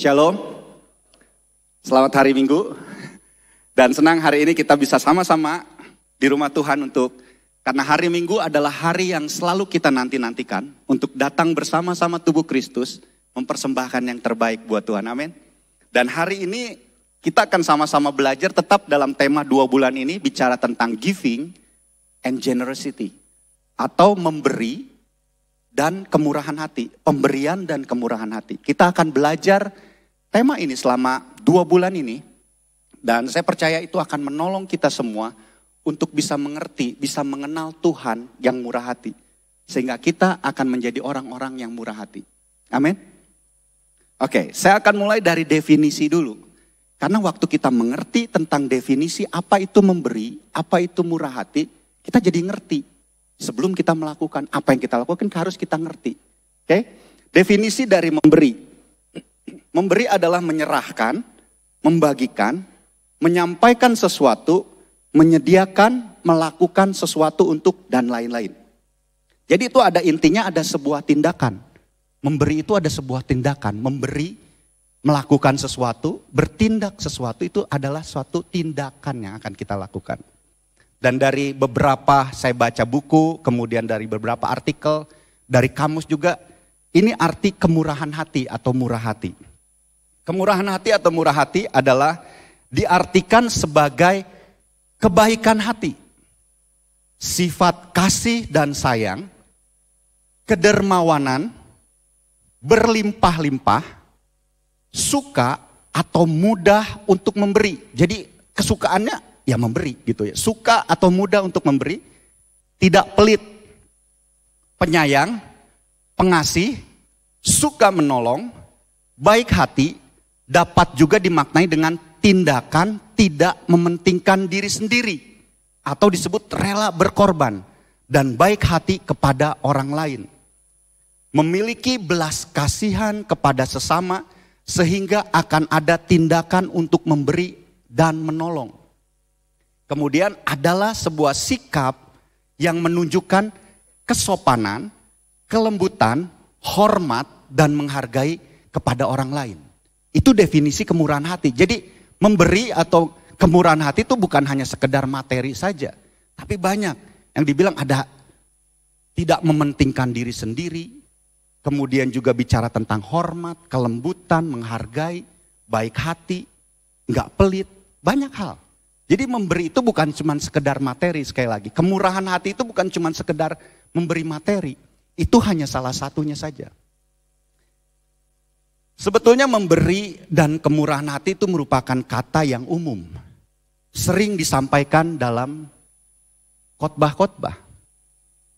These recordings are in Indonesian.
Shalom, selamat hari Minggu. Dan senang hari ini kita bisa sama-sama di rumah Tuhan karena hari Minggu adalah hari yang selalu kita nanti-nantikan untuk datang bersama-sama tubuh Kristus, mempersembahkan yang terbaik buat Tuhan, amin. Dan hari ini kita akan sama-sama belajar tetap dalam tema 2 bulan ini bicara tentang giving and generosity. Atau memberi dan kemurahan hati, pemberian dan kemurahan hati. Kita akan belajar tema ini selama 2 bulan ini. Dan saya percaya itu akan menolong kita semua untuk bisa mengerti, bisa mengenal Tuhan yang murah hati. Sehingga kita akan menjadi orang-orang yang murah hati. Amin. Oke, saya akan mulai dari definisi dulu. Karena waktu kita mengerti tentang definisi apa itu memberi, apa itu murah hati, kita jadi ngerti. Sebelum kita melakukan apa yang kita lakukan harus kita ngerti. Oke? Definisi dari memberi. Memberi adalah menyerahkan, membagikan, menyampaikan sesuatu, menyediakan, melakukan sesuatu untuk dan lain-lain. Jadi itu ada intinya ada sebuah tindakan. Memberi itu ada sebuah tindakan. Memberi, melakukan sesuatu, bertindak sesuatu itu adalah suatu tindakan yang akan kita lakukan. Dan dari beberapa saya baca buku, kemudian dari beberapa artikel, dari kamus juga, ini arti kemurahan hati atau murah hati. Kemurahan hati atau murah hati adalah diartikan sebagai kebaikan hati, sifat kasih dan sayang, kedermawanan, berlimpah-limpah, suka atau mudah untuk memberi. Jadi kesukaannya ya memberi gitu ya. Suka atau mudah untuk memberi, tidak pelit, penyayang, pengasih, suka menolong, baik hati, dapat juga dimaknai dengan tindakan tidak mementingkan diri sendiri atau disebut rela berkorban dan baik hati kepada orang lain. Memiliki belas kasihan kepada sesama sehingga akan ada tindakan untuk memberi dan menolong. Kemudian adalah sebuah sikap yang menunjukkan kesopanan, kelembutan, hormat, dan menghargai kepada orang lain. Itu definisi kemurahan hati. Jadi memberi atau kemurahan hati itu bukan hanya sekedar materi saja. Tapi banyak yang dibilang ada tidak mementingkan diri sendiri. Kemudian juga bicara tentang hormat, kelembutan, menghargai, baik hati, enggak pelit, banyak hal. Jadi memberi itu bukan cuma sekedar materi sekali lagi. Kemurahan hati itu bukan cuma sekedar memberi materi. Itu hanya salah satunya saja. Sebetulnya memberi dan kemurahan hati itu merupakan kata yang umum. Sering disampaikan dalam khotbah-khotbah.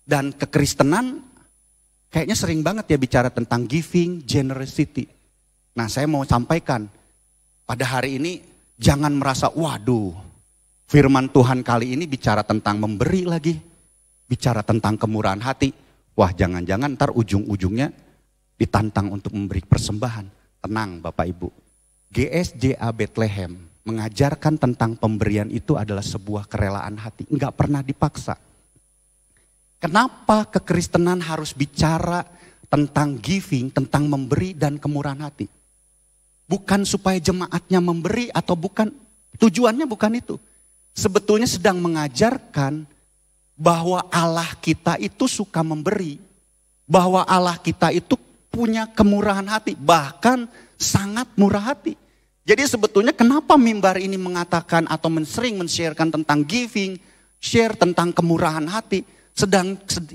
Dan kekristenan kayaknya sering banget ya bicara tentang giving, generosity. Nah saya mau sampaikan pada hari ini jangan merasa waduh. Firman Tuhan kali ini bicara tentang memberi lagi. Bicara tentang kemurahan hati. Wah jangan-jangan ntar ujung-ujungnya ditantang untuk memberi persembahan. Tenang Bapak Ibu. GSJA Bethlehem mengajarkan tentang pemberian itu adalah sebuah kerelaan hati. Enggak pernah dipaksa. Kenapa kekristenan harus bicara tentang giving, tentang memberi dan kemurahan hati? Bukan supaya jemaatnya memberi atau bukan. Tujuannya bukan itu. Sebetulnya sedang mengajarkan bahwa Allah kita itu suka memberi. Bahwa Allah kita itu punya kemurahan hati. Bahkan sangat murah hati. Jadi sebetulnya kenapa mimbar ini mengatakan atau sering men-sharekan tentang giving. Share tentang kemurahan hati.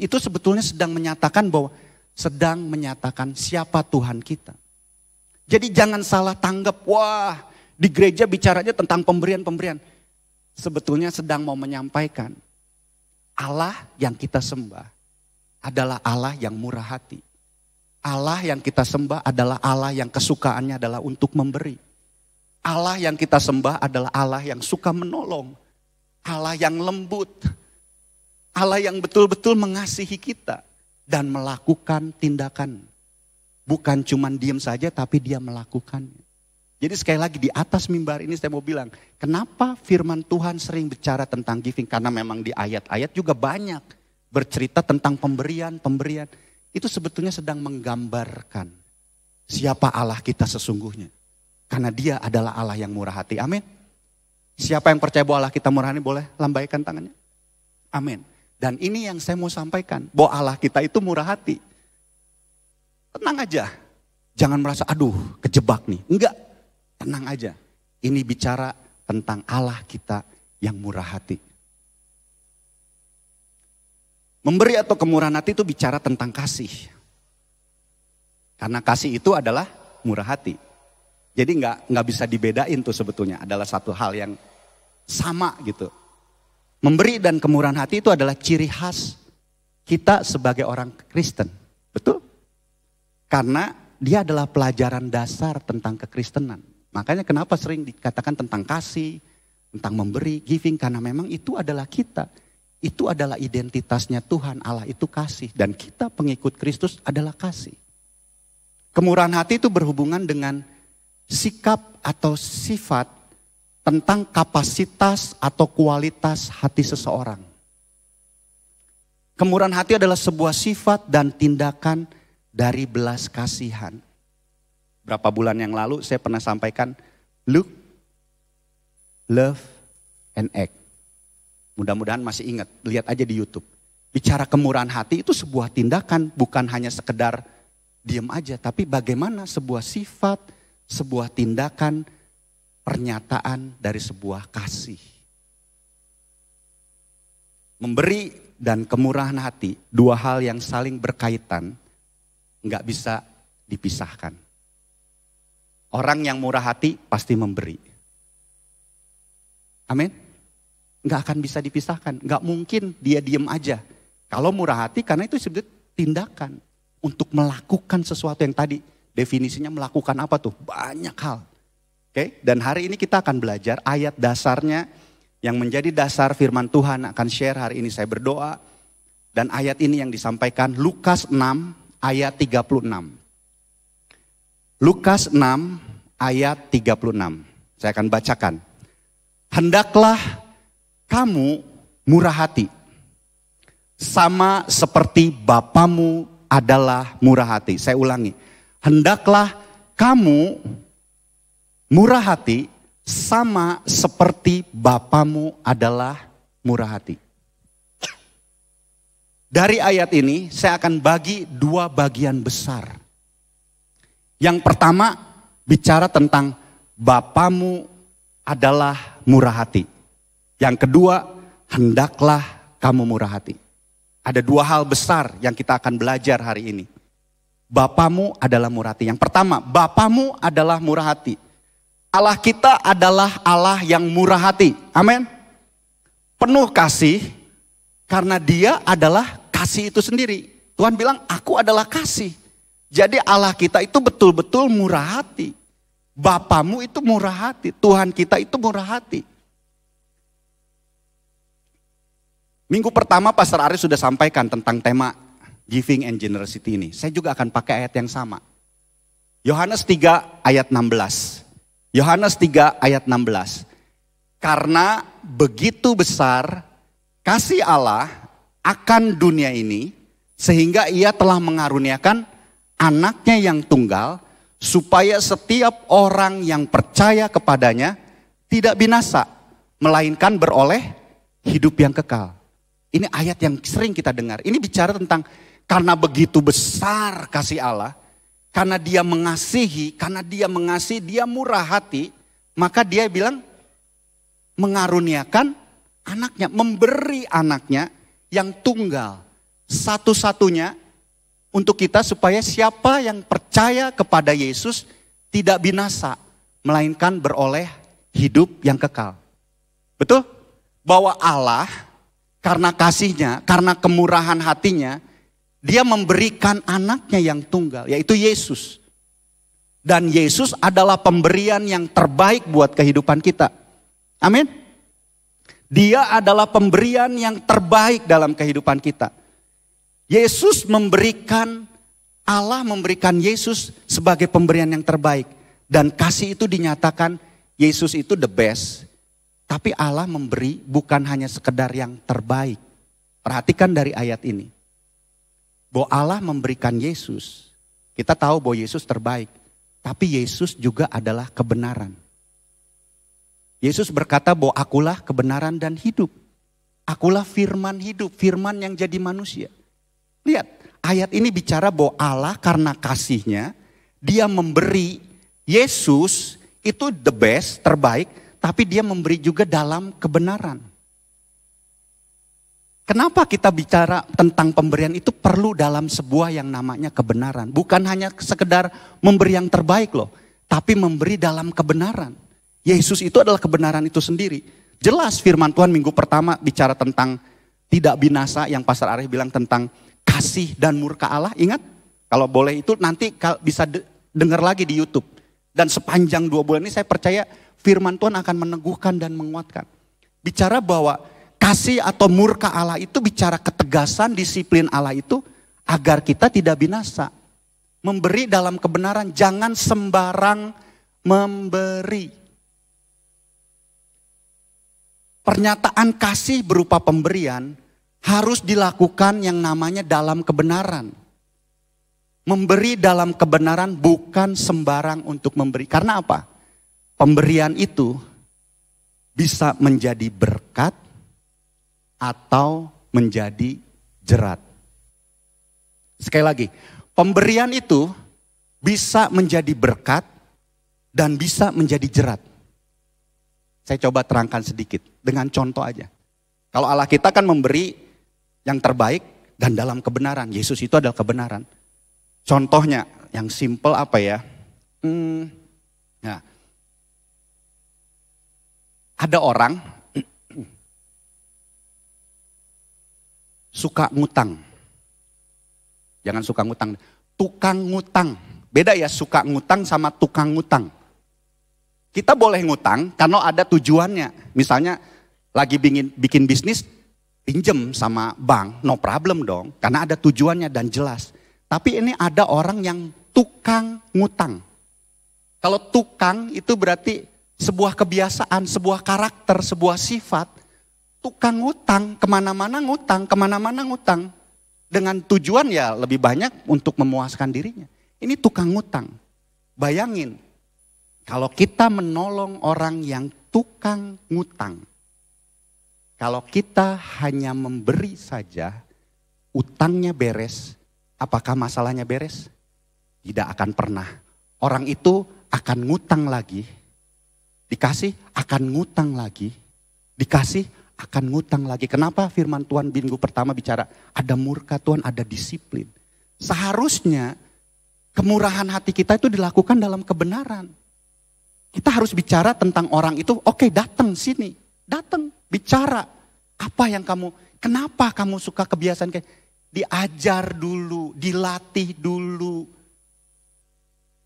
Itu sebetulnya sedang menyatakan bahwa sedang menyatakan siapa Tuhan kita. Jadi jangan salah tanggap. Wah di gereja bicaranya tentang pemberian-pemberian. Sebetulnya sedang mau menyampaikan Allah yang kita sembah adalah Allah yang murah hati. Allah yang kita sembah adalah Allah yang kesukaannya adalah untuk memberi. Allah yang kita sembah adalah Allah yang suka menolong. Allah yang lembut. Allah yang betul-betul mengasihi kita dan melakukan tindakan. Bukan cuma diam saja tapi dia melakukannya. Jadi sekali lagi di atas mimbar ini saya mau bilang, kenapa firman Tuhan sering bicara tentang giving? Karena memang di ayat-ayat juga banyak bercerita tentang pemberian. Itu sebetulnya sedang menggambarkan siapa Allah kita sesungguhnya. Karena dia adalah Allah yang murah hati. Amin. Siapa yang percaya bahwa Allah kita murah hati boleh lambaikan tangannya. Amin. Dan ini yang saya mau sampaikan. Bahwa Allah kita itu murah hati. Tenang aja. Jangan merasa aduh kejebak nih. Enggak. Tenang aja. Ini bicara tentang Allah kita yang murah hati. Memberi atau kemurahan hati itu bicara tentang kasih. Karena kasih itu adalah murah hati. Jadi nggak bisa dibedain tuh sebetulnya. Adalah satu hal yang sama gitu. Memberi dan kemurahan hati itu adalah ciri khas kita sebagai orang Kristen. Betul? Karena dia adalah pelajaran dasar tentang kekristenan. Makanya kenapa sering dikatakan tentang kasih, tentang memberi, giving. Karena memang itu adalah kita. Itu adalah identitasnya Tuhan. Allah itu kasih. Dan kita pengikut Kristus adalah kasih. Kemurahan hati itu berhubungan dengan sikap atau sifat tentang kapasitas atau kualitas hati seseorang. Kemurahan hati adalah sebuah sifat dan tindakan dari belas kasihan. Berapa bulan yang lalu saya pernah sampaikan, look, love, and act. Mudah-mudahan masih ingat, lihat aja di YouTube. Bicara kemurahan hati itu sebuah tindakan, bukan hanya sekedar diam aja. Tapi bagaimana sebuah sifat, sebuah tindakan, pernyataan dari sebuah kasih. Memberi dan kemurahan hati, dua hal yang saling berkaitan, nggak bisa dipisahkan. Orang yang murah hati pasti memberi. Amin. Nggak akan bisa dipisahkan, nggak mungkin dia diem aja. Kalau murah hati karena itu sebetulnya tindakan untuk melakukan sesuatu yang tadi. Definisinya melakukan apa tuh? Banyak hal. Oke, dan hari ini kita akan belajar ayat dasarnya yang menjadi dasar firman Tuhan akan share hari ini saya berdoa. Dan ayat ini yang disampaikan Lukas 6 ayat 36. Lukas 6 ayat 36. Saya akan bacakan. Hendaklah kamu murah hati. Sama seperti Bapamu adalah murah hati. Saya ulangi. Hendaklah kamu murah hati sama seperti Bapamu adalah murah hati. Dari ayat ini saya akan bagi dua bagian besar. Yang pertama bicara tentang Bapamu adalah murah hati. Yang kedua hendaklah kamu murah hati. Ada dua hal besar yang kita akan belajar hari ini. Bapamu adalah murah hati. Yang pertama, Bapamu adalah murah hati. Allah kita adalah Allah yang murah hati. Amin. Penuh kasih karena dia adalah kasih itu sendiri. Tuhan bilang, aku adalah kasih. Jadi Allah kita itu betul-betul murah hati. Bapamu itu murah hati. Tuhan kita itu murah hati. Minggu pertama Pastor Aris sudah sampaikan tentang tema Giving and Generosity ini. Saya juga akan pakai ayat yang sama. Yohanes 3 ayat 16. Yohanes 3 ayat 16. Karena begitu besar kasih Allah akan dunia ini, sehingga ia telah mengaruniakan anaknya yang tunggal, supaya setiap orang yang percaya kepadanya tidak binasa, melainkan beroleh hidup yang kekal. Ini ayat yang sering kita dengar. Ini bicara tentang karena begitu besar kasih Allah, karena dia mengasihi, dia murah hati, maka dia bilang mengaruniakan anaknya, memberi anaknya yang tunggal, satu-satunya untuk kita supaya siapa yang percaya kepada Yesus tidak binasa, melainkan beroleh hidup yang kekal. Betul? Bahwa Allah karena kasihnya, karena kemurahan hatinya, dia memberikan anaknya yang tunggal, yaitu Yesus. Dan Yesus adalah pemberian yang terbaik buat kehidupan kita. Amin. Dia adalah pemberian yang terbaik dalam kehidupan kita. Yesus memberikan, Allah memberikan Yesus sebagai pemberian yang terbaik. Dan kasih itu dinyatakan Yesus itu the best. Tapi Allah memberi bukan hanya sekedar yang terbaik. Perhatikan dari ayat ini. Bahwa Allah memberikan Yesus. Kita tahu bahwa Yesus terbaik. tapi Yesus juga adalah kebenaran. Yesus berkata bahwa akulah kebenaran dan hidup. Akulah firman hidup, firman yang jadi manusia. Lihat, ayat ini bicara bahwa Allah karena kasihnya, dia memberi Yesus itu the best, terbaik, tapi dia memberi juga dalam kebenaran. Kenapa kita bicara tentang pemberian itu perlu dalam sebuah yang namanya kebenaran. Bukan hanya sekedar memberi yang terbaik loh, tapi memberi dalam kebenaran. Yesus itu adalah kebenaran itu sendiri. Jelas firman Tuhan minggu pertama bicara tentang tidak binasa yang Pastor Arif bilang tentang kasih dan murka Allah. Ingat? Kalau boleh itu nanti bisa dengar lagi di YouTube. Dan sepanjang 2 bulan ini saya percaya firman Tuhan akan meneguhkan dan menguatkan. Bicara bahwa kasih atau murka Allah itu bicara ketegasan, disiplin Allah itu agar kita tidak binasa. Memberi dalam kebenaran, jangan sembarang memberi. Pernyataan kasih berupa pemberian harus dilakukan yang namanya dalam kebenaran. Memberi dalam kebenaran bukan sembarang untuk memberi. Karena apa? Pemberian itu bisa menjadi berkat atau menjadi jerat. Sekali lagi, pemberian itu bisa menjadi berkat dan bisa menjadi jerat. Saya coba terangkan sedikit dengan contoh aja. Kalau Allah kita kan memberi yang terbaik dan dalam kebenaran. Yesus itu adalah kebenaran. Contohnya yang simple apa ya? Nah, ada orang suka ngutang. Jangan suka ngutang. Tukang ngutang. Beda ya suka ngutang sama tukang ngutang. Kita boleh ngutang karena ada tujuannya. Misalnya lagi bikin bisnis, pinjem sama bank, no problem dong. Karena ada tujuannya dan jelas. Tapi ini ada orang yang tukang ngutang. Kalau tukang itu berarti sebuah kebiasaan, sebuah karakter, sebuah sifat. Tukang ngutang, kemana-mana ngutang. Dengan tujuan ya lebih banyak untuk memuaskan dirinya. Ini tukang ngutang. Bayangin, kalau kita menolong orang yang tukang ngutang. Kalau kita hanya memberi saja, utangnya beres, apakah masalahnya beres? Tidak akan pernah. Orang itu akan ngutang lagi, dikasih akan ngutang lagi, dikasih akan ngutang lagi. Kenapa firman Tuhan minggu pertama bicara ada murka Tuhan, ada disiplin. Seharusnya kemurahan hati kita itu dilakukan dalam kebenaran. Kita harus bicara tentang orang itu, oke, datang sini, datang bicara. Apa yang kenapa kamu suka kebiasaan kayak diajar dulu, dilatih dulu.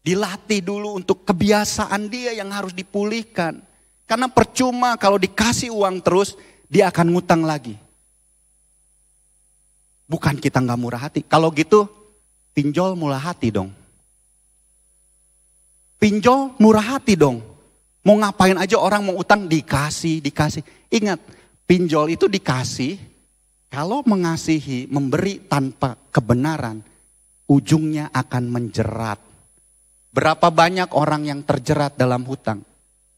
Dilatih dulu untuk kebiasaan dia yang harus dipulihkan. Karena percuma kalau dikasih uang terus, dia akan ngutang lagi. Bukan kita gak murah hati. Kalau gitu, pinjol murah hati dong. Pinjol murah hati dong. Mau ngapain aja orang mau utang dikasih. Ingat, pinjol itu dikasih. Kalau mengasihi, memberi tanpa kebenaran, ujungnya akan menjerat. Berapa banyak orang yang terjerat dalam hutang?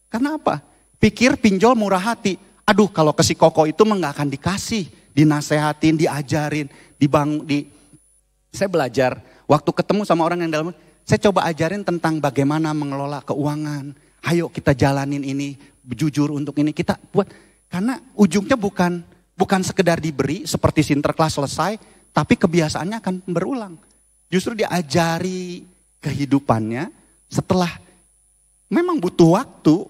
Karena apa? Pikir pinjol murah hati. Aduh, kalau ke si koko itu mah gak akan dikasih. Dinasehatin, diajarin, Saya belajar, waktu ketemu sama orang yang dalam, saya coba ajarin tentang bagaimana mengelola keuangan. Ayo kita jalanin ini, jujur untuk ini. Kita buat, karena ujungnya bukan sekedar diberi seperti Sinterklas selesai, tapi kebiasaannya akan berulang. Justru diajari kehidupannya setelah memang butuh waktu.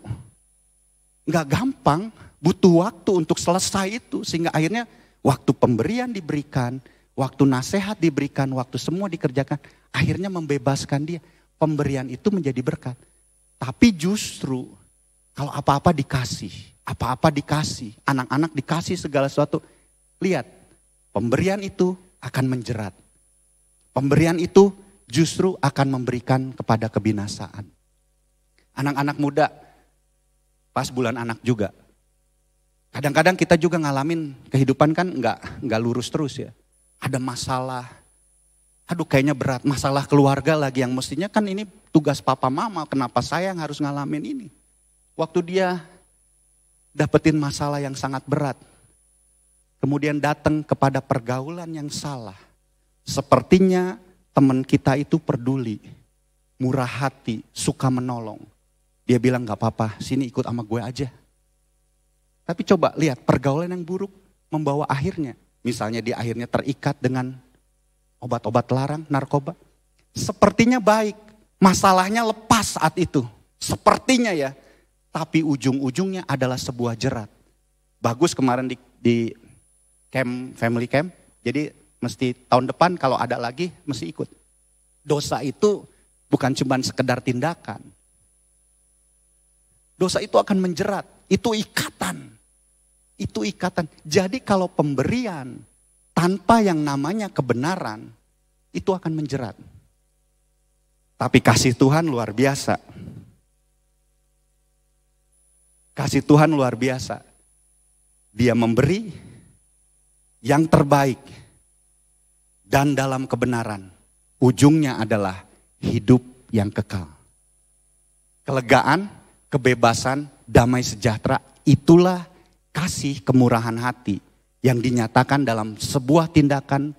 Gak gampang, butuh waktu untuk selesai itu. Sehingga akhirnya waktu pemberian diberikan, waktu nasihat diberikan, waktu semua dikerjakan, akhirnya membebaskan dia. Pemberian itu menjadi berkat. Tapi justru kalau apa-apa dikasih, anak-anak dikasih segala sesuatu. Lihat, pemberian itu akan menjerat. Pemberian itu justru akan memberikan kepada kebinasaan. Anak-anak muda, pas bulan anak juga. Kadang-kadang kita juga ngalamin kehidupan kan nggak lurus terus ya. Ada masalah, Aduh kayaknya berat, masalah keluarga lagi yang mestinya kan ini tugas papa mama, kenapa saya yang harus ngalamin ini. Waktu dia dapetin masalah yang sangat berat, kemudian datang kepada pergaulan yang salah. Sepertinya teman kita itu peduli, murah hati, suka menolong. Dia bilang gak apa-apa, sini ikut sama gue aja. Tapi coba lihat pergaulan yang buruk membawa akhirnya. Misalnya dia akhirnya terikat dengan obat-obat larang, narkoba. Sepertinya baik, masalahnya lepas saat itu. Sepertinya ya, tapi ujung-ujungnya adalah sebuah jerat. Bagus kemarin di camp, family camp, jadi mesti tahun depan kalau ada lagi mesti ikut. Dosa itu bukan cuma sekedar tindakan. Dosa itu akan menjerat, itu ikatan. Itu ikatan. Jadi kalau pemberian tanpa yang namanya kebenaran, itu akan menjerat. Tapi kasih Tuhan luar biasa. Kasih Tuhan luar biasa. Dia memberi yang terbaik. Dan dalam kebenaran, ujungnya adalah hidup yang kekal. Kelegaan, kebebasan, damai sejahtera, itulah kasih kemurahan hati yang dinyatakan dalam sebuah tindakan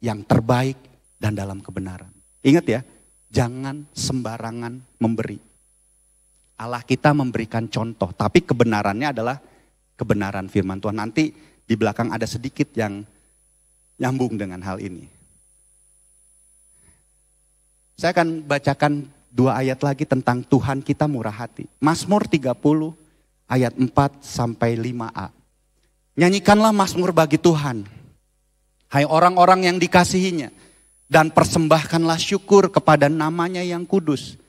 yang terbaik dan dalam kebenaran. Ingat ya, jangan sembarangan memberi. Allah kita memberikan contoh, tapi kebenarannya adalah kebenaran firman Tuhan. Nanti di belakang ada sedikit yang nyambung dengan hal ini. Saya akan bacakan 2 ayat lagi tentang Tuhan kita murah hati. Mazmur 30 ayat 4 sampai 5a. Nyanyikanlah mazmur bagi Tuhan, hai orang-orang yang dikasihinya, dan persembahkanlah syukur kepada namanya yang kudus.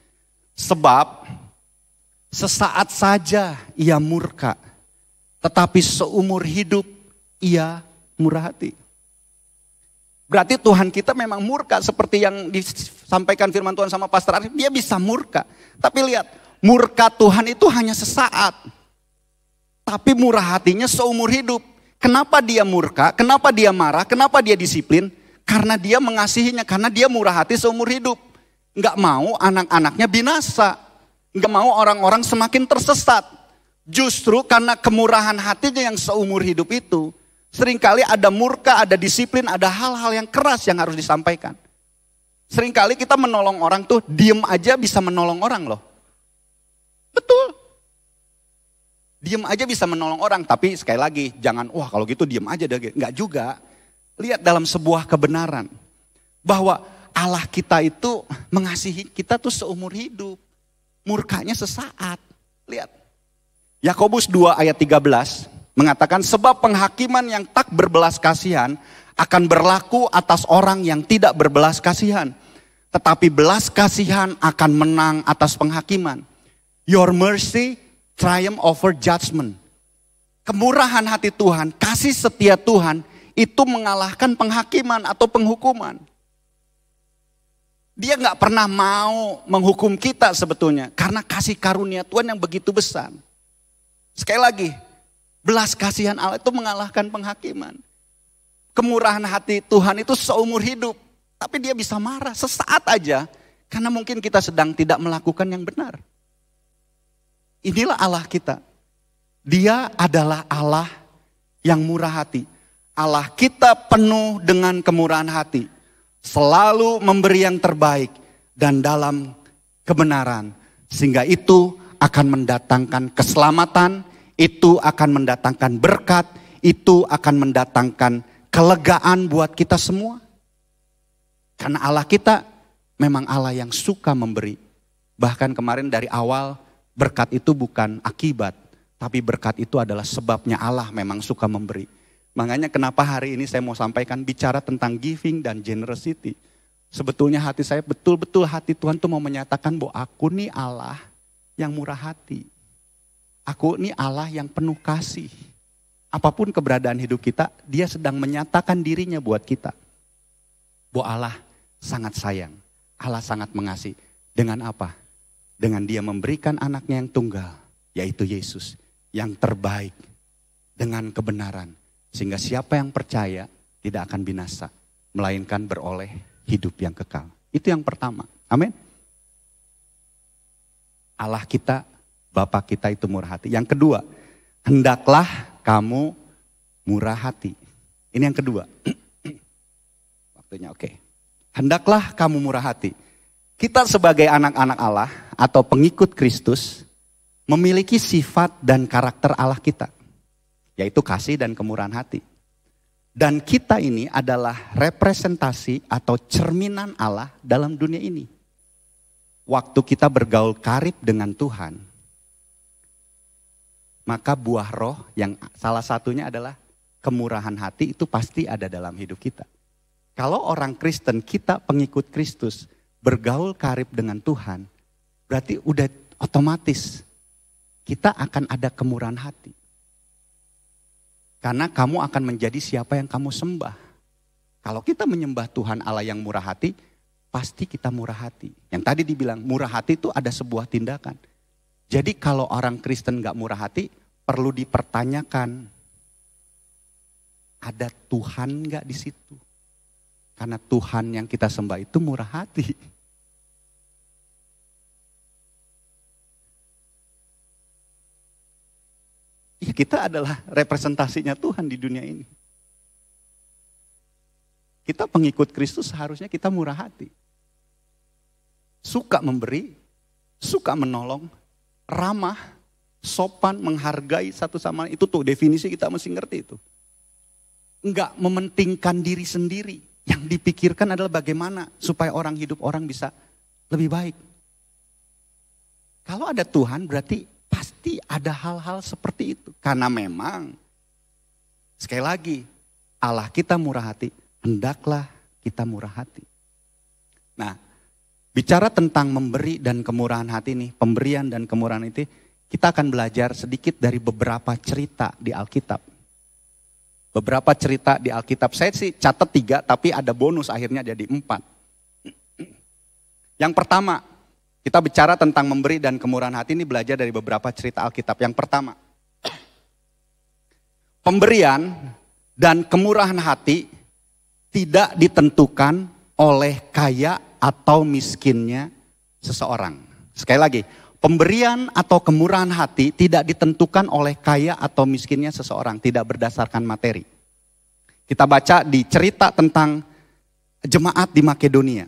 Sebab sesaat saja ia murka, tetapi seumur hidup ia murah hati. Berarti Tuhan kita memang murka seperti yang disampaikan firman Tuhan sama Pastor Arif, dia bisa murka. Tapi lihat, murka Tuhan itu hanya sesaat. Tapi murah hatinya seumur hidup. Kenapa dia murka? Kenapa dia marah? Kenapa dia disiplin? Karena dia mengasihinya. Karena dia murah hati seumur hidup. Enggak mau anak-anaknya binasa. Enggak mau orang-orang semakin tersesat. Justru karena kemurahan hatinya yang seumur hidup itu. Seringkali ada murka, ada disiplin, ada hal-hal yang keras yang harus disampaikan. Seringkali kita menolong orang tuh diem aja bisa menolong orang loh. Betul. Diem aja bisa menolong orang, tapi sekali lagi jangan, wah kalau gitu diem aja deh. Enggak juga. Lihat dalam sebuah kebenaran. Bahwa Allah kita itu mengasihi kita tuh seumur hidup. Murkanya sesaat. Lihat. Yakobus 2 ayat 13 mengatakan, sebab penghakiman yang tak berbelas kasihan akan berlaku atas orang yang tidak berbelas kasihan. Tetapi belas kasihan akan menang atas penghakiman. Your mercy triumph over judgment. Kemurahan hati Tuhan, kasih setia Tuhan itu mengalahkan penghakiman atau penghukuman. Dia gak pernah mau menghukum kita sebetulnya. Karena kasih karunia Tuhan yang begitu besar. Sekali lagi, belas kasihan Allah itu mengalahkan penghakiman. Kemurahan hati Tuhan itu seumur hidup. Tapi dia bisa marah sesaat aja. Karena mungkin kita sedang tidak melakukan yang benar. Inilah Allah kita. Dia adalah Allah yang murah hati. Allah kita penuh dengan kemurahan hati. Selalu memberi yang terbaik dan dalam kebenaran. Sehingga itu akan mendatangkan keselamatan, itu akan mendatangkan berkat, itu akan mendatangkan kelegaan buat kita semua. Karena Allah kita memang Allah yang suka memberi. Bahkan kemarin dari awal, berkat itu bukan akibat, tapi berkat itu adalah sebabnya Allah memang suka memberi. Makanya kenapa hari ini saya mau sampaikan bicara tentang giving dan generosity. Sebetulnya hati saya betul-betul hati Tuhan tuh mau menyatakan bahwa aku nih Allah yang murah hati. Aku nih Allah yang penuh kasih. Apapun keberadaan hidup kita, dia sedang menyatakan dirinya buat kita. Bahwa Allah sangat sayang, Allah sangat mengasihi. Dengan apa? Dengan dia memberikan anaknya yang tunggal, yaitu Yesus, yang terbaik dengan kebenaran. Sehingga siapa yang percaya tidak akan binasa, melainkan beroleh hidup yang kekal. Itu yang pertama. Amin. Allah kita, Bapa kita itu murah hati. Yang kedua, hendaklah kamu murah hati. Ini yang kedua. Waktunya oke. Hendaklah kamu murah hati. Kita sebagai anak-anak Allah atau pengikut Kristus memiliki sifat dan karakter Allah kita, yaitu kasih dan kemurahan hati. Dan kita ini adalah representasi atau cerminan Allah dalam dunia ini. Waktu kita bergaul karib dengan Tuhan, maka buah roh yang salah satunya adalah kemurahan hati itu pasti ada dalam hidup kita. Kalau orang Kristen, kita pengikut Kristus, bergaul karib dengan Tuhan, berarti udah otomatis kita akan ada kemurahan hati. Karena kamu akan menjadi siapa yang kamu sembah. Kalau kita menyembah Tuhan Allah yang murah hati, pasti kita murah hati. Yang tadi dibilang murah hati itu ada sebuah tindakan. Jadi kalau orang Kristen gak murah hati, perlu dipertanyakan. Ada Tuhan gak di situ? Karena Tuhan yang kita sembah itu murah hati. Ya, kita adalah representasinya Tuhan di dunia ini. Kita pengikut Kristus seharusnya kita murah hati. Suka memberi, suka menolong, ramah, sopan, menghargai satu sama lain. Itu tuh definisi kita mesti ngerti itu. Enggak mementingkan diri sendiri. Yang dipikirkan adalah bagaimana supaya hidup orang bisa lebih baik. Kalau ada Tuhan berarti pasti ada hal-hal seperti itu. Karena memang, sekali lagi, Allah kita murah hati, hendaklah kita murah hati. Nah, bicara tentang memberi dan kemurahan hati nih, pemberian dan kemurahan itu, kita akan belajar sedikit dari beberapa cerita di Alkitab. Beberapa cerita di Alkitab, saya sih catat 3, tapi ada bonus akhirnya jadi 4. Yang pertama, kita bicara tentang memberi dan kemurahan hati ini belajar dari beberapa cerita Alkitab. Yang pertama, pemberian dan kemurahan hati tidak ditentukan oleh kaya atau miskinnya seseorang. Sekali lagi, pemberian atau kemurahan hati tidak ditentukan oleh kaya atau miskinnya seseorang, tidak berdasarkan materi. Kita baca di cerita tentang jemaat di Makedonia.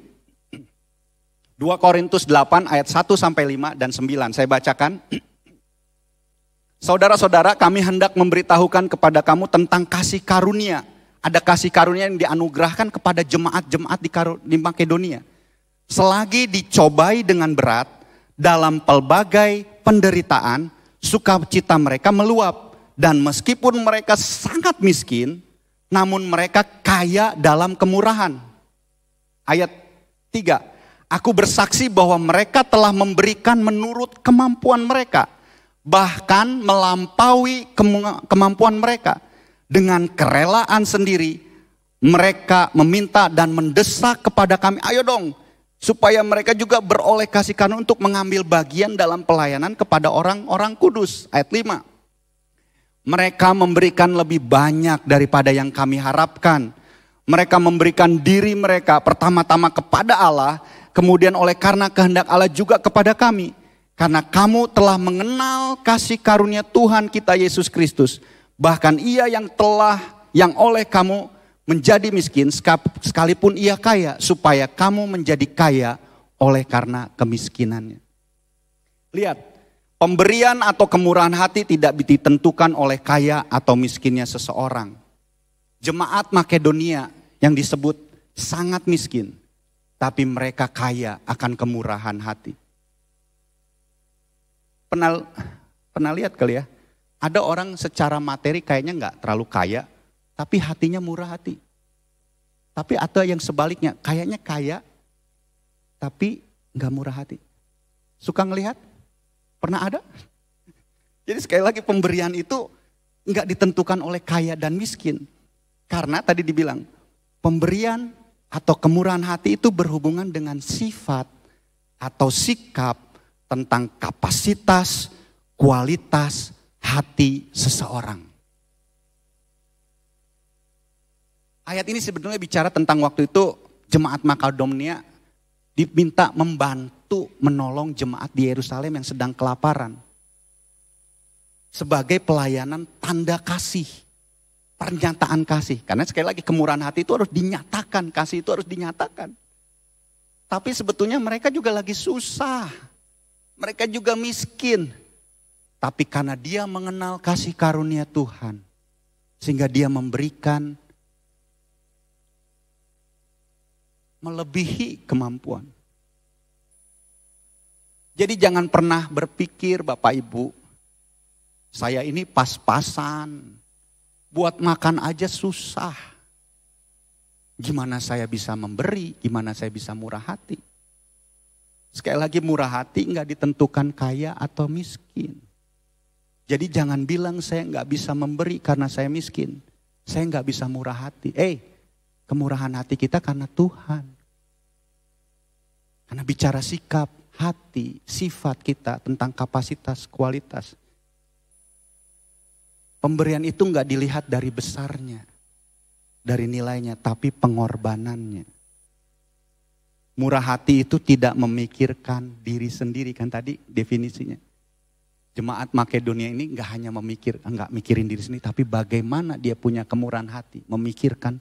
2 Korintus 8 ayat 1-5 dan 9 saya bacakan. Saudara-saudara, kami hendak memberitahukan kepada kamu tentang kasih karunia. Ada kasih karunia yang dianugerahkan kepada jemaat-jemaat di Makedonia. Selagi dicobai dengan berat, dalam pelbagai penderitaan, sukacita mereka meluap. Dan meskipun mereka sangat miskin, namun mereka kaya dalam kemurahan. Ayat 3. Aku bersaksi bahwa mereka telah memberikan menurut kemampuan mereka. Bahkan melampaui kemampuan mereka. Dengan kerelaan sendiri, mereka meminta dan mendesak kepada kami, ayo dong, supaya mereka juga beroleh kasih karunia untuk mengambil bagian dalam pelayanan kepada orang-orang kudus. Ayat 5. Mereka memberikan lebih banyak daripada yang kami harapkan. Mereka memberikan diri mereka pertama-tama kepada Allah, kemudian oleh karena kehendak Allah juga kepada kami. Karena kamu telah mengenal kasih karunia Tuhan kita Yesus Kristus. Bahkan ia yang oleh kamu menjadi miskin sekalipun ia kaya. Supaya kamu menjadi kaya oleh karena kemiskinannya. Lihat, pemberian atau kemurahan hati tidak ditentukan oleh kaya atau miskinnya seseorang. Jemaat Makedonia yang disebut sangat miskin. Tapi mereka kaya akan kemurahan hati. Pernah lihat kali ya? Ada orang secara materi kayaknya nggak terlalu kaya, tapi hatinya murah hati. Tapi ada yang sebaliknya, kayaknya kaya, tapi nggak murah hati. Suka ngelihat? Pernah ada? Jadi sekali lagi pemberian itu nggak ditentukan oleh kaya dan miskin. Karena tadi dibilang, pemberian atau kemurahan hati itu berhubungan dengan sifat atau sikap tentang kapasitas, kualitas hati seseorang. Ayat ini sebenarnya bicara tentang waktu itu Jemaat Makedonia diminta membantu menolong jemaat di Yerusalem yang sedang kelaparan. Sebagai pelayanan tanda kasih, pernyataan kasih. Karena sekali lagi kemurahan hati itu harus dinyatakan, kasih itu harus dinyatakan. Tapi sebetulnya mereka juga lagi susah. Mereka juga miskin. Tapi karena dia mengenal kasih karunia Tuhan, sehingga dia memberikan melebihi kemampuan. Jadi jangan pernah berpikir Bapak Ibu, saya ini pas-pasan, buat makan aja susah. Gimana saya bisa memberi, gimana saya bisa murah hati. Sekali lagi murah hati enggak ditentukan kaya atau miskin. Jadi jangan bilang saya enggak bisa memberi karena saya miskin. Saya enggak bisa murah hati. Kemurahan hati kita karena Tuhan. Karena bicara sikap, hati, sifat kita tentang kapasitas, kualitas. Pemberian itu enggak dilihat dari besarnya, dari nilainya, tapi pengorbanannya. Murah hati itu tidak memikirkan diri sendiri, kan tadi definisinya. Jemaat Makedonia ini enggak hanya enggak mikirin diri sendiri, tapi bagaimana dia punya kemurahan hati, memikirkan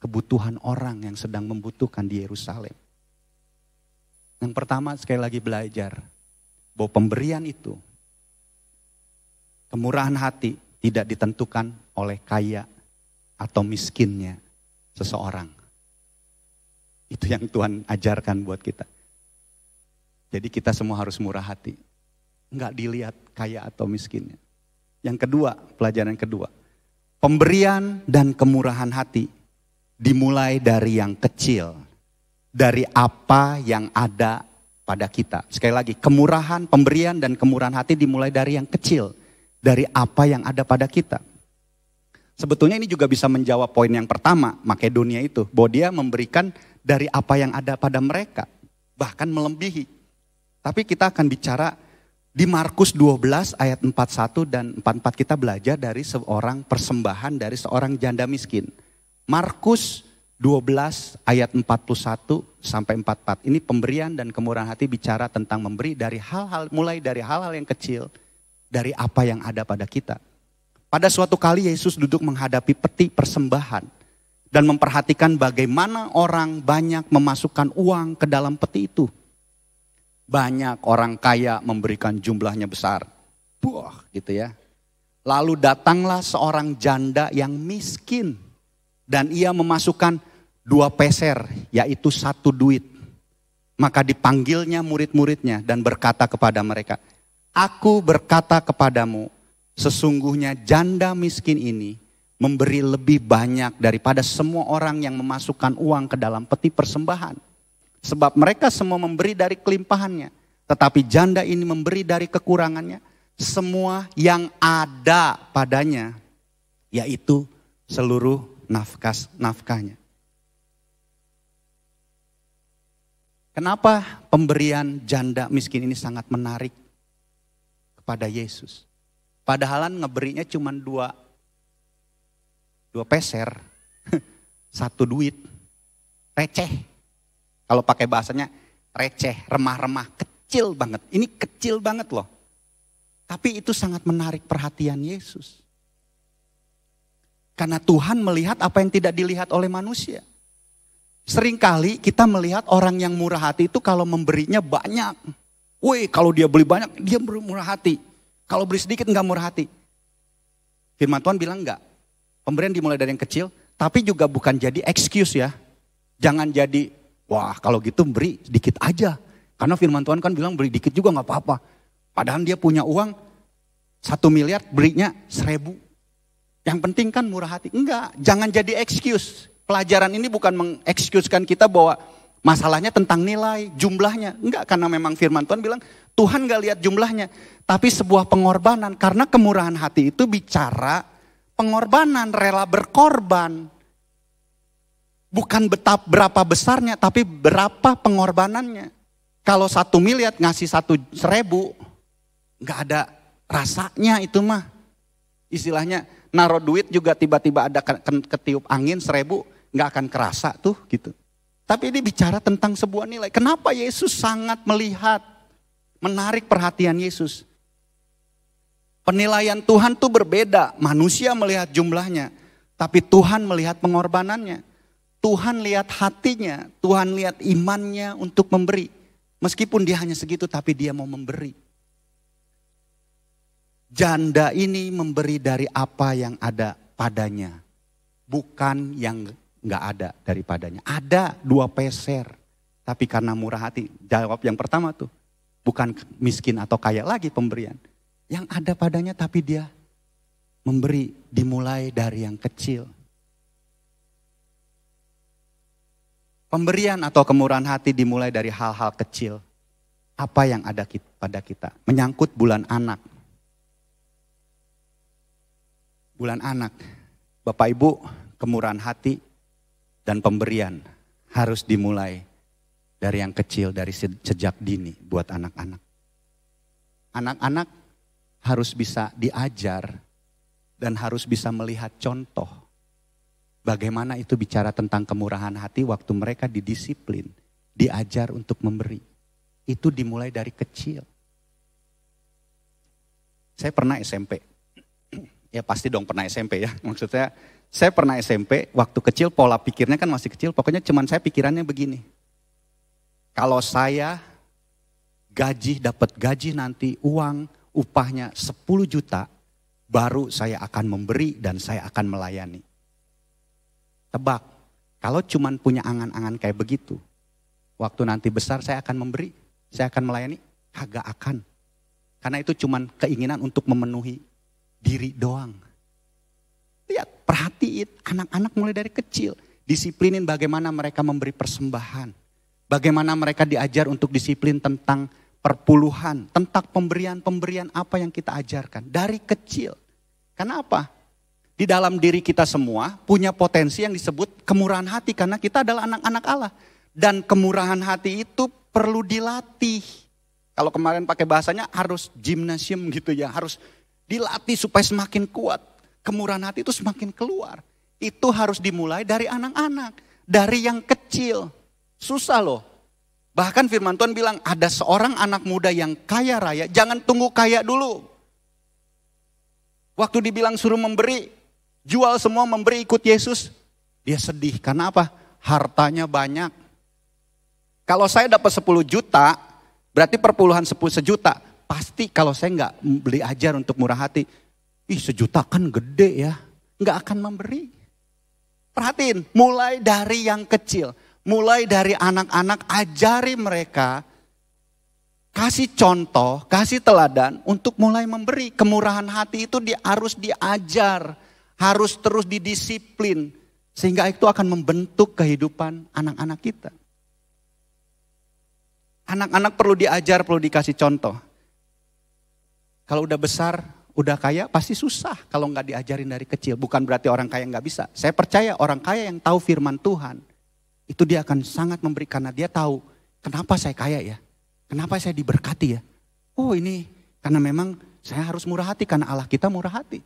kebutuhan orang yang sedang membutuhkan di Yerusalem. Yang pertama sekali lagi belajar bahwa pemberian itu, kemurahan hati tidak ditentukan oleh kaya atau miskinnya seseorang. Itu yang Tuhan ajarkan buat kita. Jadi kita semua harus murah hati. Enggak dilihat kaya atau miskinnya. Yang kedua, pelajaran kedua. Pemberian dan kemurahan hati dimulai dari yang kecil, dari apa yang ada pada kita. Sekali lagi, kemurahan, pemberian dan kemurahan hati dimulai dari yang kecil, dari apa yang ada pada kita. Sebetulnya ini juga bisa menjawab poin yang pertama, Makedonia itu, bahwa dia memberikan dari apa yang ada pada mereka, bahkan melebihi. Tapi kita akan bicara di Markus 12 ayat 41 dan 44, kita belajar dari seorang persembahan dari seorang janda miskin. Markus 12 ayat 41 sampai 44. Ini pemberian dan kemurahan hati bicara tentang memberi dari hal-hal, mulai dari hal-hal yang kecil, dari apa yang ada pada kita. Pada suatu kali Yesus duduk menghadapi peti persembahan dan memperhatikan bagaimana orang banyak memasukkan uang ke dalam peti itu. Banyak orang kaya memberikan jumlahnya besar. Gitu ya. Lalu datanglah seorang janda yang miskin. Dan ia memasukkan 2 peser, yaitu 1 duit. Maka dipanggilnya murid-muridnya dan berkata kepada mereka, "Aku berkata kepadamu, sesungguhnya janda miskin ini memberi lebih banyak daripada semua orang yang memasukkan uang ke dalam peti persembahan. Sebab mereka semua memberi dari kelimpahannya, tetapi janda ini memberi dari kekurangannya, semua yang ada padanya, yaitu seluruh nafkahnya." Kenapa pemberian janda miskin ini sangat menarik kepada Yesus? Padahal ngeberinya cuma 2 peser, 1 duit, receh. Kalau pakai bahasanya receh, remah-remah, kecil banget. Ini kecil banget loh. Tapi itu sangat menarik perhatian Yesus. Karena Tuhan melihat apa yang tidak dilihat oleh manusia. Seringkali kita melihat orang yang murah hati itu kalau memberinya banyak. Kalau dia beli banyak, dia murah hati. Kalau beli sedikit enggak murah hati. Firman Tuhan bilang enggak. Pemberian dimulai dari yang kecil, tapi juga bukan jadi excuse ya. Jangan jadi, kalau gitu beri sedikit aja. Karena firman Tuhan kan bilang beri dikit juga enggak apa-apa. Padahal dia punya uang 1 miliar, berinya 1.000. Yang penting kan murah hati. Enggak, jangan jadi excuse. Pelajaran ini bukan mengexcusekan kita bahwa masalahnya tentang nilai, jumlahnya. Enggak, karena memang firman Tuhan bilang, Tuhan gak lihat jumlahnya. Tapi sebuah pengorbanan, karena kemurahan hati itu bicara pengorbanan, rela berkorban. Bukan berapa besarnya, tapi berapa pengorbanannya. Kalau 1 miliar ngasih 1.000, gak ada rasanya itu mah. Istilahnya, naruh duit juga tiba-tiba ada ketiup angin 1.000, gak akan kerasa tuh gitu. Tapi ini bicara tentang sebuah nilai. Kenapa Yesus sangat menarik perhatian Yesus? Penilaian Tuhan tuh berbeda. Manusia melihat jumlahnya, tapi Tuhan melihat pengorbanannya. Tuhan lihat hatinya, Tuhan lihat imannya untuk memberi. Meskipun dia hanya segitu, tapi dia mau memberi. Janda ini memberi dari apa yang ada padanya, bukan yang nggak ada daripadanya. Ada 2 peser, tapi karena murah hati. Jawab yang pertama tuh, bukan miskin atau kaya lagi pemberian. Yang ada padanya tapi dia memberi, dimulai dari yang kecil. Pemberian atau kemurahan hati dimulai dari hal-hal kecil. Apa yang ada pada kita. Menyangkut bulan anak. Bulan anak. Bapak Ibu, kemurahan hati dan pemberian harus dimulai dari yang kecil, dari sejak dini buat anak-anak. Anak-anak harus bisa diajar dan harus bisa melihat contoh. Bagaimana itu bicara tentang kemurahan hati waktu mereka didisiplin, diajar untuk memberi. Itu dimulai dari kecil. Saya pernah SMP. Ya pasti dong pernah SMP ya. Maksudnya saya pernah SMP, waktu kecil pola pikirnya kan masih kecil. Pokoknya cuman saya pikirannya begini. Kalau saya dapat gaji nanti uang upahnya 10 juta. Baru saya akan memberi dan saya akan melayani. Tebak, kalau cuman punya angan-angan kayak begitu. Waktu nanti besar saya akan memberi, saya akan melayani. Kagak akan. Karena itu cuman keinginan untuk memenuhi diri doang. Lihat, perhatiin anak-anak mulai dari kecil. Disiplinin bagaimana mereka memberi persembahan. Bagaimana mereka diajar untuk disiplin tentang perpuluhan. Tentang pemberian apa yang kita ajarkan. Dari kecil. Kenapa? Di dalam diri kita semua punya potensi yang disebut kemurahan hati. Karena kita adalah anak-anak Allah. Dan kemurahan hati itu perlu dilatih. Kalau kemarin pakai bahasanya harus gimnasium gitu ya. Harus dilatih supaya semakin kuat. Kemurahan hati itu semakin keluar. Itu harus dimulai dari anak-anak. Dari yang kecil. Susah loh. Bahkan firman Tuhan bilang ada seorang anak muda yang kaya raya. Jangan tunggu kaya dulu. Waktu dibilang suruh memberi. Jual semua memberi ikut Yesus. Dia sedih. Karena apa? Hartanya banyak. Kalau saya dapat 10 juta. Berarti perpuluhan 10 sejuta. Pasti kalau saya nggak beli ajar untuk murah hati. Ih 1 juta kan gede ya. Nggak akan memberi. Perhatiin, mulai dari yang kecil. Mulai dari anak-anak, ajari mereka. Kasih contoh, kasih teladan untuk mulai memberi. Kemurahan hati itu harus diajar. Harus terus didisiplin. Sehingga itu akan membentuk kehidupan anak-anak kita. Anak-anak perlu diajar, perlu dikasih contoh. Kalau udah besar, udah kaya pasti susah kalau nggak diajarin dari kecil. Bukan berarti orang kaya nggak bisa. Saya percaya orang kaya yang tahu firman Tuhan, itu dia akan sangat memberi karena dia tahu kenapa saya kaya ya. Kenapa saya diberkati ya. Oh ini karena memang saya harus murah hati karena Allah kita murah hati.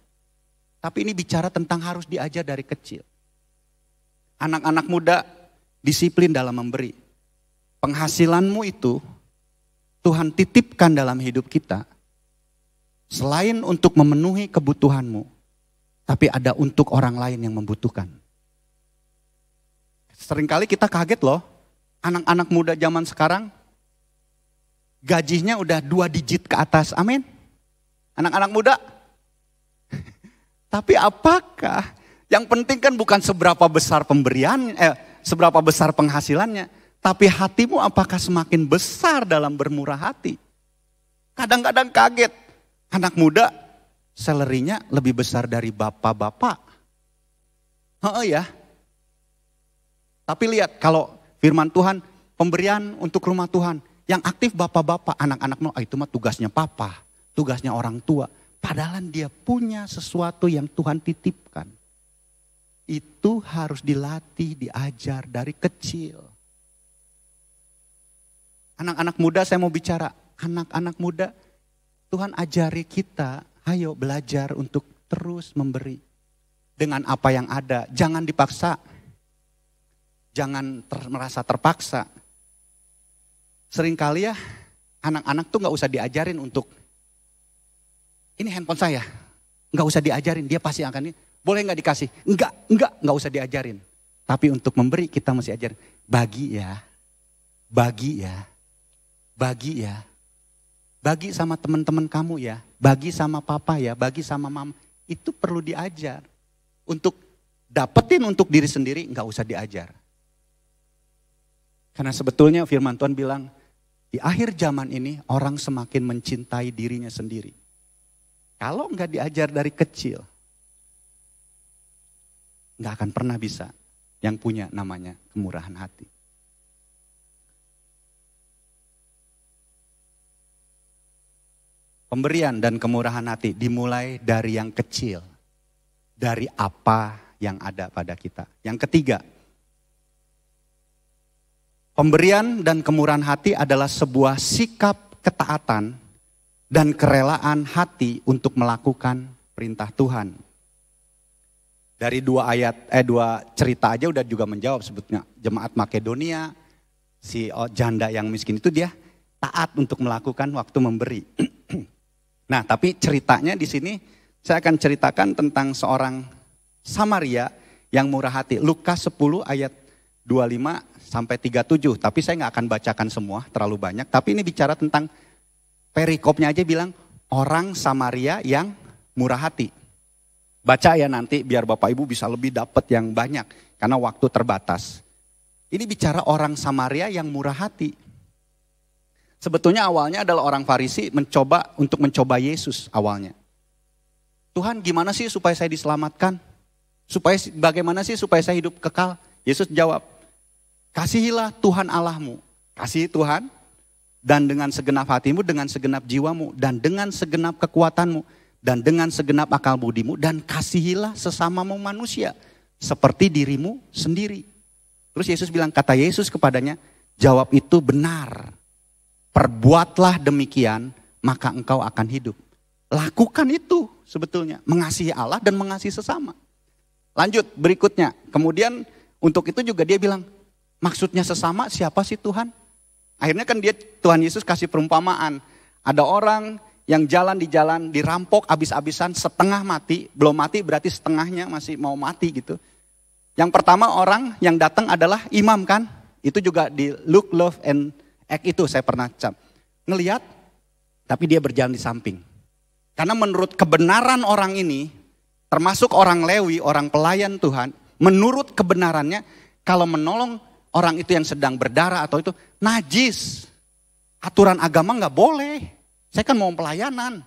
Tapi ini bicara tentang harus diajar dari kecil. Anak-anak muda disiplin dalam memberi. Penghasilanmu itu Tuhan titipkan dalam hidup kita. Selain untuk memenuhi kebutuhanmu, tapi ada untuk orang lain yang membutuhkan. Seringkali kita kaget loh, anak-anak muda zaman sekarang, gajinya udah 2 digit ke atas, amin. Anak-anak muda. Tapi apakah, yang penting kan bukan seberapa besar pemberian, seberapa besar penghasilannya. Tapi hatimu apakah semakin besar dalam bermurah hati? Kadang-kadang kaget. Anak muda, salary-nya lebih besar dari bapak-bapak. Oh ya. Tapi lihat kalau firman Tuhan, pemberian untuk rumah Tuhan. Yang aktif bapak-bapak, anak-anak itu mah tugasnya papa. Tugasnya orang tua. Padahal dia punya sesuatu yang Tuhan titipkan. Itu harus dilatih, diajar dari kecil. Anak-anak muda saya mau bicara. Anak-anak muda Tuhan ajari kita, ayo belajar untuk terus memberi. Dengan apa yang ada, jangan dipaksa. Jangan merasa terpaksa. Seringkali ya anak-anak tuh gak usah diajarin untuk, ini handphone saya. Gak usah diajarin, dia pasti akan ini. Boleh gak dikasih? Enggak usah diajarin. Tapi untuk memberi kita mesti ajarin. Bagi ya. Bagi sama teman-teman kamu ya. Bagi sama papa ya, bagi sama mama. Itu perlu diajar. Untuk dapetin untuk diri sendiri gak usah diajar. Karena sebetulnya firman Tuhan bilang, di akhir zaman ini orang semakin mencintai dirinya sendiri. Kalau nggak diajar dari kecil, nggak akan pernah bisa yang punya namanya kemurahan hati. Pemberian dan kemurahan hati dimulai dari yang kecil, dari apa yang ada pada kita. Yang ketiga, pemberian dan kemurahan hati adalah sebuah sikap ketaatan dan kerelaan hati untuk melakukan perintah Tuhan. Dari dua cerita aja udah juga menjawab sebetulnya. Jemaat Makedonia, si janda yang miskin itu dia taat untuk melakukan waktu memberi. Nah, tapi ceritanya di sini saya akan ceritakan tentang seorang Samaria yang murah hati. Lukas 10 ayat 25 sampai 37. Tapi saya nggak akan bacakan semua, terlalu banyak. Tapi ini bicara tentang perikopnya aja bilang orang Samaria yang murah hati. Baca ya nanti biar Bapak Ibu bisa lebih dapat yang banyak. Karena waktu terbatas. Ini bicara orang Samaria yang murah hati. Sebetulnya awalnya adalah orang Farisi mencoba Yesus awalnya. Tuhan gimana sih supaya saya diselamatkan? Bagaimana sih supaya saya hidup kekal? Yesus jawab, kasihilah Tuhan Allahmu. Kasih Tuhan. Dan dengan segenap hatimu, dengan segenap jiwamu, dan dengan segenap kekuatanmu, dan dengan segenap akal budimu, dan kasihilah sesamamu manusia, seperti dirimu sendiri. Terus Yesus bilang, kata Yesus kepadanya, jawab itu benar. Perbuatlah demikian, maka engkau akan hidup. Lakukan itu sebetulnya, mengasihi Allah dan mengasihi sesama. Lanjut berikutnya, kemudian untuk itu juga dia bilang, maksudnya sesama siapa sih Tuhan? Akhirnya kan Tuhan Yesus kasih perumpamaan. Ada orang yang jalan di jalan dirampok abis-abisan setengah mati. Belum mati berarti setengahnya masih mau mati gitu. Yang pertama orang yang datang adalah imam kan. Itu juga di Look, Love, and Act itu saya pernah ngelihat. Tapi dia berjalan di samping. Karena menurut kebenaran orang ini, termasuk orang Lewi, orang pelayan Tuhan. Menurut kebenarannya kalau menolong orang itu yang sedang berdarah atau itu najis. Aturan agama nggak boleh. Saya kan mau pelayanan.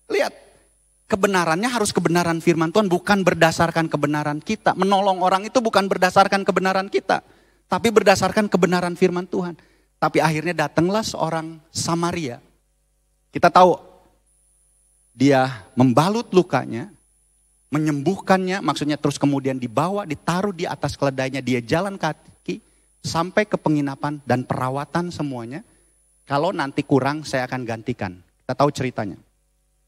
Lihat, kebenarannya harus kebenaran firman Tuhan, bukan berdasarkan kebenaran kita. Menolong orang itu bukan berdasarkan kebenaran kita, tapi berdasarkan kebenaran firman Tuhan. Tapi akhirnya datanglah seorang Samaria. Kita tahu, dia membalut lukanya, menyembuhkannya, maksudnya terus kemudian dibawa, ditaruh di atas keledainya, dia jalan kaki sampai ke penginapan dan perawatan semuanya. Kalau nanti kurang saya akan gantikan. Kita tahu ceritanya.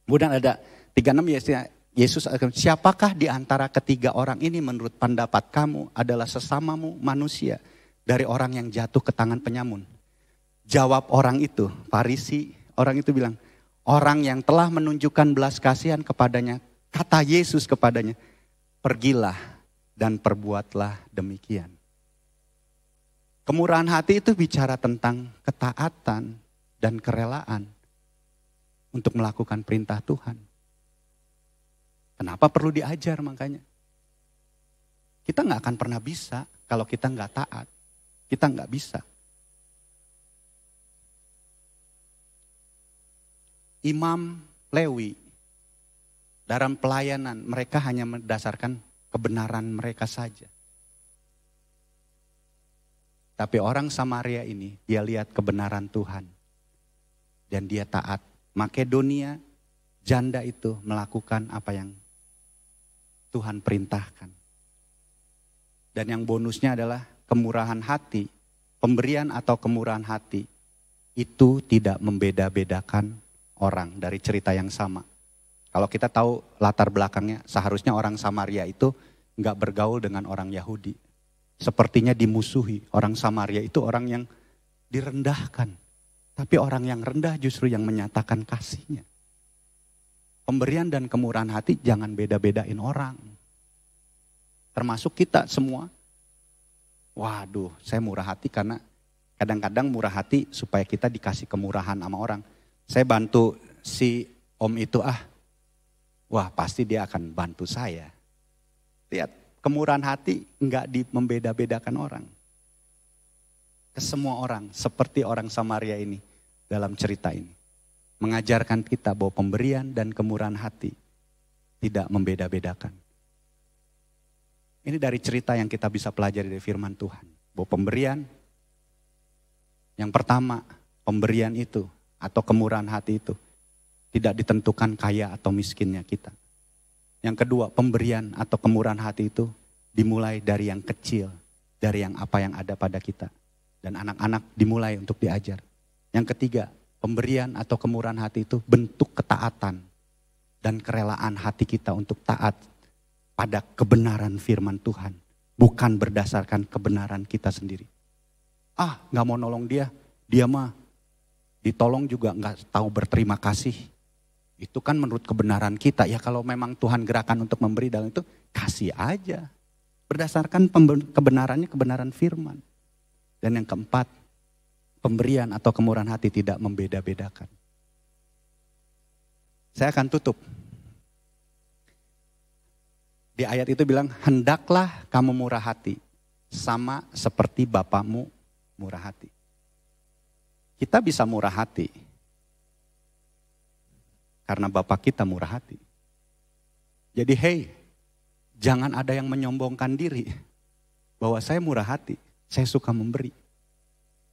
Kemudian ada 36 Yesus akan, siapakah di antara ketiga orang ini menurut pendapat kamu adalah sesamamu manusia dari orang yang jatuh ke tangan penyamun? Jawab orang itu, Farisi, orang itu bilang, orang yang telah menunjukkan belas kasihan kepadanya. Kata Yesus kepadanya, pergilah dan perbuatlah demikian. Kemurahan hati itu bicara tentang ketaatan dan kerelaan untuk melakukan perintah Tuhan. Kenapa perlu diajar makanya? Kita gak akan pernah bisa kalau kita gak taat. Kita gak bisa. Imam Lewi dalam pelayanan mereka hanya berdasarkan kebenaran mereka saja. Tapi orang Samaria ini dia lihat kebenaran Tuhan. Dan dia taat. Makedonia janda itu melakukan apa yang Tuhan perintahkan. Dan yang bonusnya adalah kemurahan hati. Pemberian atau kemurahan hati itu tidak membeda-bedakan orang dari cerita yang sama. Kalau kita tahu latar belakangnya, seharusnya orang Samaria itu enggak bergaul dengan orang Yahudi. sepertinya dimusuhi. Orang Samaria itu orang yang direndahkan. Tapi orang yang rendah justru yang menyatakan kasihnya. Pemberian dan kemurahan hati jangan beda-bedain orang. Termasuk kita semua. Waduh, saya murah hati karena kadang-kadang murah hati supaya kita dikasih kemurahan sama orang. Saya bantu si om itu wah pasti dia akan bantu saya. Lihat, kemurahan hati enggak membeda-bedakan orang. Ke semua orang, seperti orang Samaria ini dalam cerita ini. Mengajarkan kita bahwa pemberian dan kemurahan hati tidak membeda-bedakan. Ini dari cerita yang kita bisa pelajari dari firman Tuhan. Bahwa pemberian, yang pertama, pemberian itu atau kemurahan hati itu tidak ditentukan kaya atau miskinnya kita. Yang kedua, pemberian atau kemurahan hati itu dimulai dari yang kecil, dari yang apa yang ada pada kita. Dan anak-anak dimulai untuk diajar. Yang ketiga, pemberian atau kemurahan hati itu bentuk ketaatan dan kerelaan hati kita untuk taat pada kebenaran firman Tuhan. Bukan berdasarkan kebenaran kita sendiri. Gak mau nolong dia mah ditolong juga gak tahu berterima kasih. Itu kan menurut kebenaran kita. Ya kalau memang Tuhan gerakan untuk memberi dalam itu, kasih aja. Berdasarkan kebenarannya, kebenaran firman. Dan yang keempat, pemberian atau kemurahan hati tidak membeda-bedakan. Saya akan tutup. Di ayat itu bilang, hendaklah kamu murah hati, sama seperti Bapamu murah hati. Kita bisa murah hati, karena Bapa kita murah hati. Jadi jangan ada yang menyombongkan diri, bahwa saya murah hati, saya suka memberi.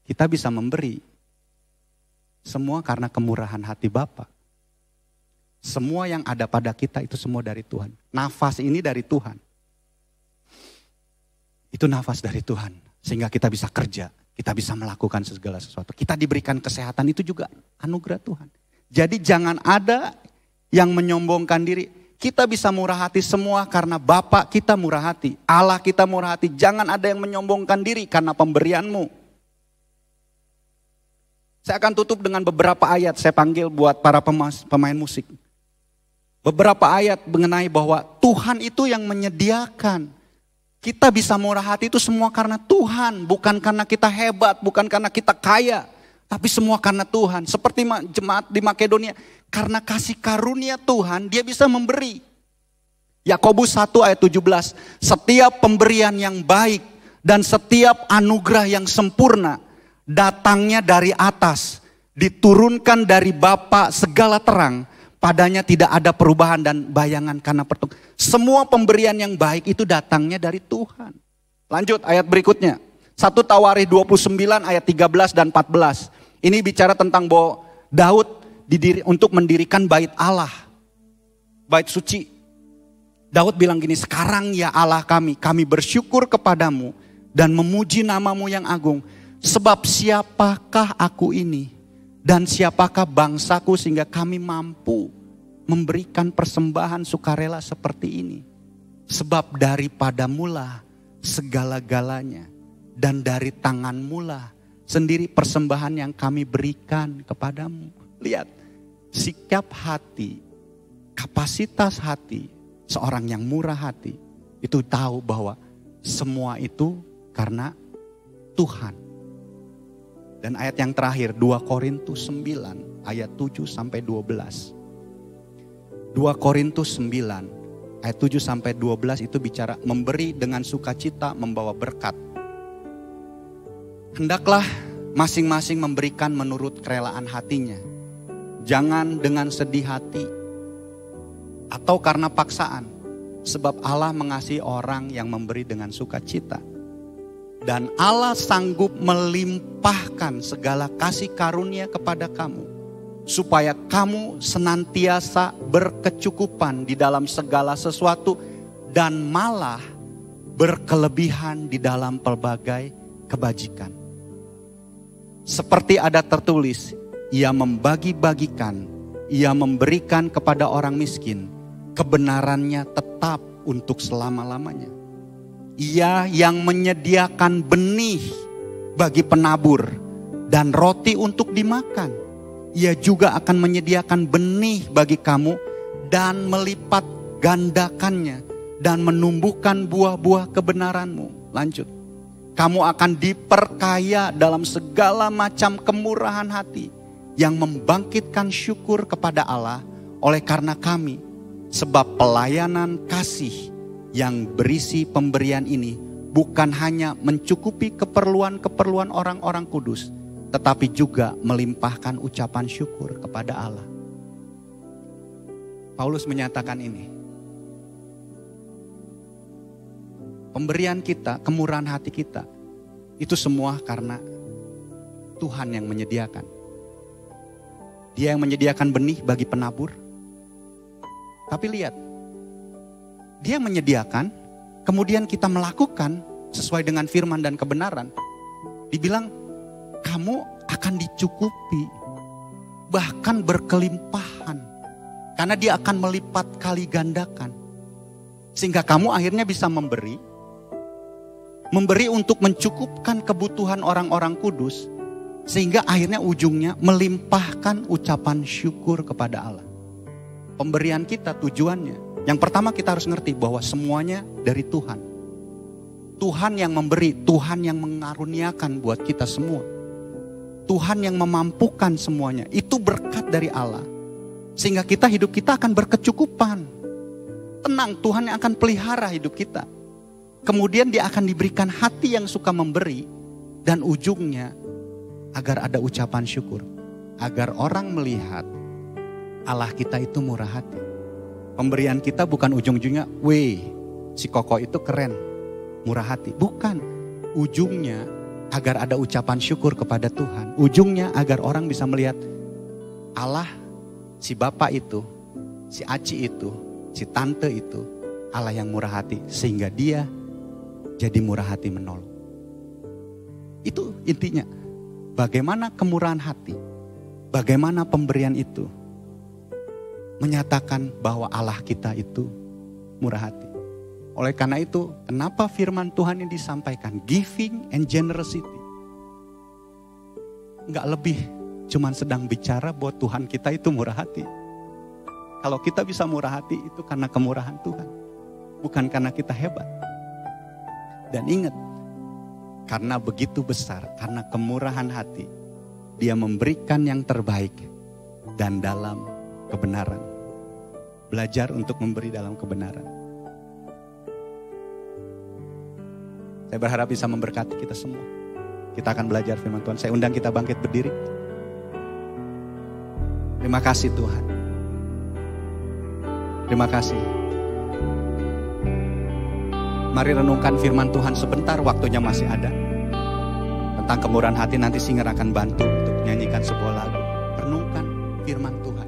Kita bisa memberi, semua karena kemurahan hati Bapa. Semua yang ada pada kita itu semua dari Tuhan. Nafas ini dari Tuhan. Itu nafas dari Tuhan. Sehingga kita bisa kerja, kita bisa melakukan segala sesuatu. Kita diberikan kesehatan itu juga anugerah Tuhan. Jadi jangan ada yang menyombongkan diri. Kita bisa murah hati semua karena Bapa kita murah hati. Allah kita murah hati. Jangan ada yang menyombongkan diri karena pemberianmu. Saya akan tutup dengan beberapa ayat. Saya panggil buat para pemain musik. Beberapa ayat mengenai bahwa Tuhan itu yang menyediakan. Kita bisa murah hati itu semua karena Tuhan. Bukan karena kita hebat, bukan karena kita kaya. Tapi semua karena Tuhan. Seperti jemaat di Makedonia. Karena kasih karunia Tuhan, dia bisa memberi. Yakobus 1 ayat 17. Setiap pemberian yang baik dan setiap anugerah yang sempurna datangnya dari atas, diturunkan dari Bapa segala terang. Padanya tidak ada perubahan dan bayangan karena pertumbuhan. Semua pemberian yang baik itu datangnya dari Tuhan. Lanjut ayat berikutnya. 1 Tawarikh 29 ayat 13 dan 14. Ini bicara tentang bahwa Daud untuk mendirikan bait Allah. Bait suci. Daud bilang gini, sekarang ya Allah kami bersyukur kepadamu dan memuji namamu yang agung. Sebab siapakah aku ini? Dan siapakah bangsaku sehingga kami mampu memberikan persembahan sukarela seperti ini. Sebab daripadamulah segala-galanya. Dan dari tanganmulah sendiri persembahan yang kami berikan kepadamu. Lihat, sikap hati, kapasitas hati seorang yang murah hati. Itu tahu bahwa semua itu karena Tuhan. Dan ayat yang terakhir 2 Korintus 9 ayat 7 sampai 12. 2 Korintus 9 ayat 7 sampai 12 itu bicara memberi dengan sukacita membawa berkat. Hendaklah masing-masing memberikan menurut kerelaan hatinya. Jangan dengan sedih hati atau karena paksaan. Sebab Allah mengasihi orang yang memberi dengan sukacita. Dan Allah sanggup melimpahkan segala kasih karunia kepada kamu. Supaya kamu senantiasa berkecukupan di dalam segala sesuatu. Dan malah berkelebihan di dalam pelbagai kebajikan. Seperti ada tertulis, ia membagi-bagikan, ia memberikan kepada orang miskin. Kebenarannya tetap untuk selama-lamanya. Ia yang menyediakan benih bagi penabur dan roti untuk dimakan. Ia juga akan menyediakan benih bagi kamu dan melipat gandakannya dan menumbuhkan buah-buah kebenaranmu. Lanjut. Kamu akan diperkaya dalam segala macam kemurahan hati yang membangkitkan syukur kepada Allah oleh karena kami. Sebab pelayanan kasih yang berisi pemberian ini bukan hanya mencukupi keperluan-keperluan orang-orang kudus, tetapi juga melimpahkan ucapan syukur kepada Allah. Paulus menyatakan ini. Pemberian kita, kemurahan hati kita, itu semua karena Tuhan yang menyediakan. Dia yang menyediakan benih bagi penabur. Tapi lihat, Dia menyediakan, kemudian kita melakukan sesuai dengan firman dan kebenaran. Dibilang, kamu akan dicukupi, bahkan berkelimpahan. Karena Dia akan melipat kali gandakan. Sehingga kamu akhirnya bisa memberi untuk mencukupkan kebutuhan orang-orang kudus. Sehingga akhirnya ujungnya melimpahkan ucapan syukur kepada Allah. Pemberian kita tujuannya. Yang pertama kita harus ngerti bahwa semuanya dari Tuhan. Tuhan yang memberi, Tuhan yang mengaruniakan buat kita semua. Tuhan yang memampukan semuanya. Itu berkat dari Allah. Sehingga hidup kita akan berkecukupan. Tenang, Tuhan yang akan pelihara hidup kita. Kemudian Dia akan diberikan hati yang suka memberi. Dan ujungnya agar ada ucapan syukur. Agar orang melihat Allah kita itu murah hati. Pemberian kita bukan ujung-ujungnya, si Koko itu keren, murah hati. Bukan. Ujungnya agar ada ucapan syukur kepada Tuhan. Ujungnya agar orang bisa melihat Allah, si Bapak itu, si Aci itu, si Tante itu, Allah yang murah hati. Sehingga dia jadi murah hati menolong. Itu intinya. Bagaimana kemurahan hati, bagaimana pemberian itu menyatakan bahwa Allah kita itu murah hati. Oleh karena itu, kenapa firman Tuhan yang disampaikan, giving and generosity. Enggak lebih, cuman sedang bicara bahwa Tuhan kita itu murah hati. Kalau kita bisa murah hati, itu karena kemurahan Tuhan. Bukan karena kita hebat. Dan ingat, karena begitu besar, karena kemurahan hati, Dia memberikan yang terbaik dan dalam kebenaran. Belajar untuk memberi dalam kebenaran. Saya berharap bisa memberkati kita semua. Kita akan belajar firman Tuhan. Saya undang kita bangkit berdiri. Terima kasih Tuhan. Terima kasih. Mari renungkan firman Tuhan sebentar, waktunya masih ada. Tentang kemurahan hati, nanti singer akan bantu untuk menyanyikan sebuah lagu. Renungkan firman Tuhan.